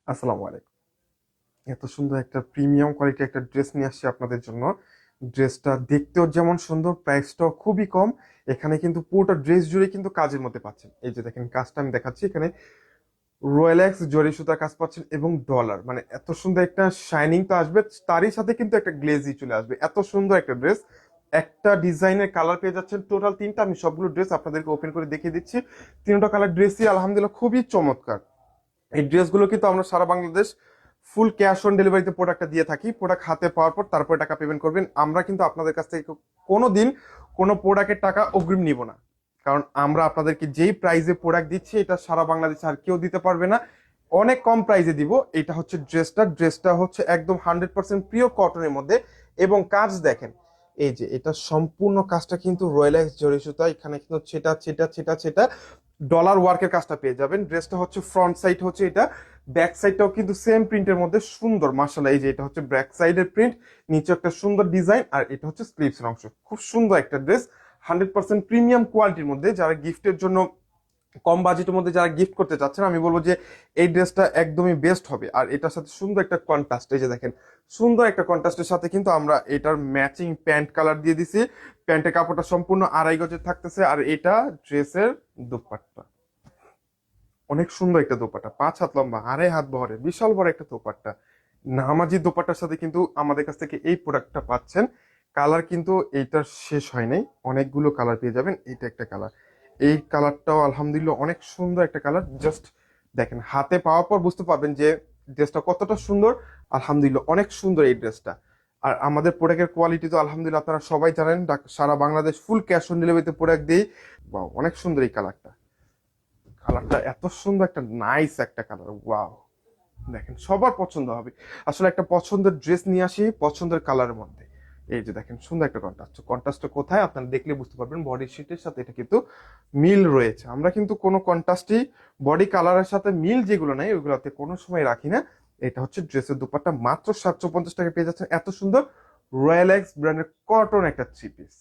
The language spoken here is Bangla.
আসসালামু আলাইকুম। এত সুন্দর একটা প্রিমিয়াম কোয়ালিটি একটা ড্রেস নিয়ে আসছি আপনাদের জন্য। ড্রেসটা দেখতেও যেমন সুন্দর, প্রাইসটাও খুবই কম। এখানে কিন্তু পুরোটা ড্রেস জুড়ে কিন্তু কাজের মধ্যে পাচ্ছেন। এই যে দেখেন কাজটা আমি দেখাচ্ছি, এখানে রয়েলেক্স জরি সুতার কাজ পাচ্ছেন এবং ডলার, মানে এত সুন্দর একটা শাইনিং তো আসবে, তারই সাথে কিন্তু একটা গ্লেজি চলে আসবে। এত সুন্দর একটা ড্রেস, একটা ডিজাইনের কালার পেয়ে যাচ্ছেন টোটাল তিনটা। আমি সবগুলো ড্রেস আপনাদেরকে ওপেন করে দেখিয়ে দিচ্ছি। তিনটা কালার ড্রেসই আলহামদুলিল্লাহ খুবই চমৎকার। এই ড্রেসগুলো কিন্তু আমরা সারা বাংলাদেশ ফুল ক্যাশ অন ডেলিভারিতে প্রোডাক্টটা দিয়ে থাকি। প্রোডাক্ট হাতে পাওয়ার পর তারপরে টাকা পেমেন্ট করবেন। আমরা কিন্তু আপনাদের কাছ থেকে কোনো দিন কোনো প্রোডাক্টের টাকা অগ্রিম নিব না, কারণ আমরা আপনাদেরকে যেই প্রাইসে প্রোডাক্ট দিচ্ছি এটা সারা বাংলাদেশে আর কেউ দিতে পারবে না। অনেক কম প্রাইসে দিব। এটা হচ্ছে ড্রেসটা হচ্ছে একদম 100% পিওর কটনের মধ্যে। এবং কাজ দেখেন, এই যে এটা সম্পূর্ণ কাজটা কিন্তু রয়েলাক্স জরি সুতা, এখানে কিন্তু ছেটা ছেটা ছেটা ছেটা ডলার ওয়ার্কের কাজটা পেয়ে যাবেন। ড্রেসটা হচ্ছে ফ্রন্ট সাইড হচ্ছে এটা, ব্যাক সাইডটাও কিন্তু সেম প্রিন্টের মধ্যে সুন্দর মাশাআল্লাহ। এই যে এটা হচ্ছে ব্যাক সাইডের প্রিন্ট, নিচে একটা সুন্দর ডিজাইন, আর এটা হচ্ছে স্লিভস এর অংশ। খুব সুন্দর একটা ড্রেস, 100% প্রিমিয়াম কোয়ালিটির মধ্যে। যারা গিফটের জন্য কম বাজেটের মধ্যে যারা গিফট করতে চাচ্ছেন, আমি বলবো যে এই ড্রেসটা একদমই বেস্ট হবে। আর এটার সাথে সুন্দর একটা কন্ট্রাস্ট, এই যে দেখেন সুন্দর একটা কন্ট্রাস্টের সাথে কিন্তু আমরা এটার ম্যাচিং প্যান্ট কালার দিয়ে দিছি। প্যান্টের কাপড়টা সম্পূর্ণ আড়াই গজের থাকতেছে। আর এটা ড্রেসের দোপাট্টা, অনেক সুন্দর একটা দোপাট্টা, 5 হাত লম্বা, আড়াই হাত বহরে, বিশাল বড় একটা দোপাট্টা। নামাজি দোপাট্টার সাথে কিন্তু আমাদের কাছ থেকে এই প্রোডাক্টটা পাচ্ছেন। কালার কিন্তু এইটার শেষ হয় নাই, অনেকগুলো কালার পেয়ে যাবেন। এটা একটা কালার, এই কালারটাও আলহামদুলিল্লাহ অনেক সুন্দর একটা কালার। জাস্ট দেখেন, হাতে পাওয়ার পর বুঝতে পারবেন যে ড্রেসটা কতটা সুন্দর। আলহামদুলিল্লাহ অনেক সুন্দর এই ড্রেসটা। আর আমাদের প্রোডাক্টের কোয়ালিটি তো আলহামদুলিল্লাহ আপনারা সবাই জানেন, সারা বাংলাদেশ ফুল ক্যাশ অন ডেলিভারিতে প্রোডাক্ট দিই। বাহ, অনেক সুন্দর এই কালারটা। কালারটা এত সুন্দর, একটা নাইস একটা কালার, ওয়াও। দেখেন সবার পছন্দ হবে। আসলে একটা পছন্দের ড্রেস নিয়ে আসি পছন্দের কালারের মধ্যে। এই যে দেখেন সুন্দর একটা কন্ট্রাস্ট, কন্ট্রাস্টটা কোথায় আপনারা দেখলে বুঝতে পারবেন। বডি শিটের সাথে এটা কিন্তু মিল রয়েছে। আমরা কিন্তু কোনো কন্ট্রাস্টই বডি কালারের সাথে মিল যেগুলো নাই ওইগুলোতে কোনো সময় রাখি না। এটা হচ্ছে ড্রেসের দুপাট্টা, মাত্র 750 টাকা পেয়ে যাচ্ছেন। এত সুন্দর রয়্যাল এক্স ব্র্যান্ডের কটন একটা থ্রি পিস।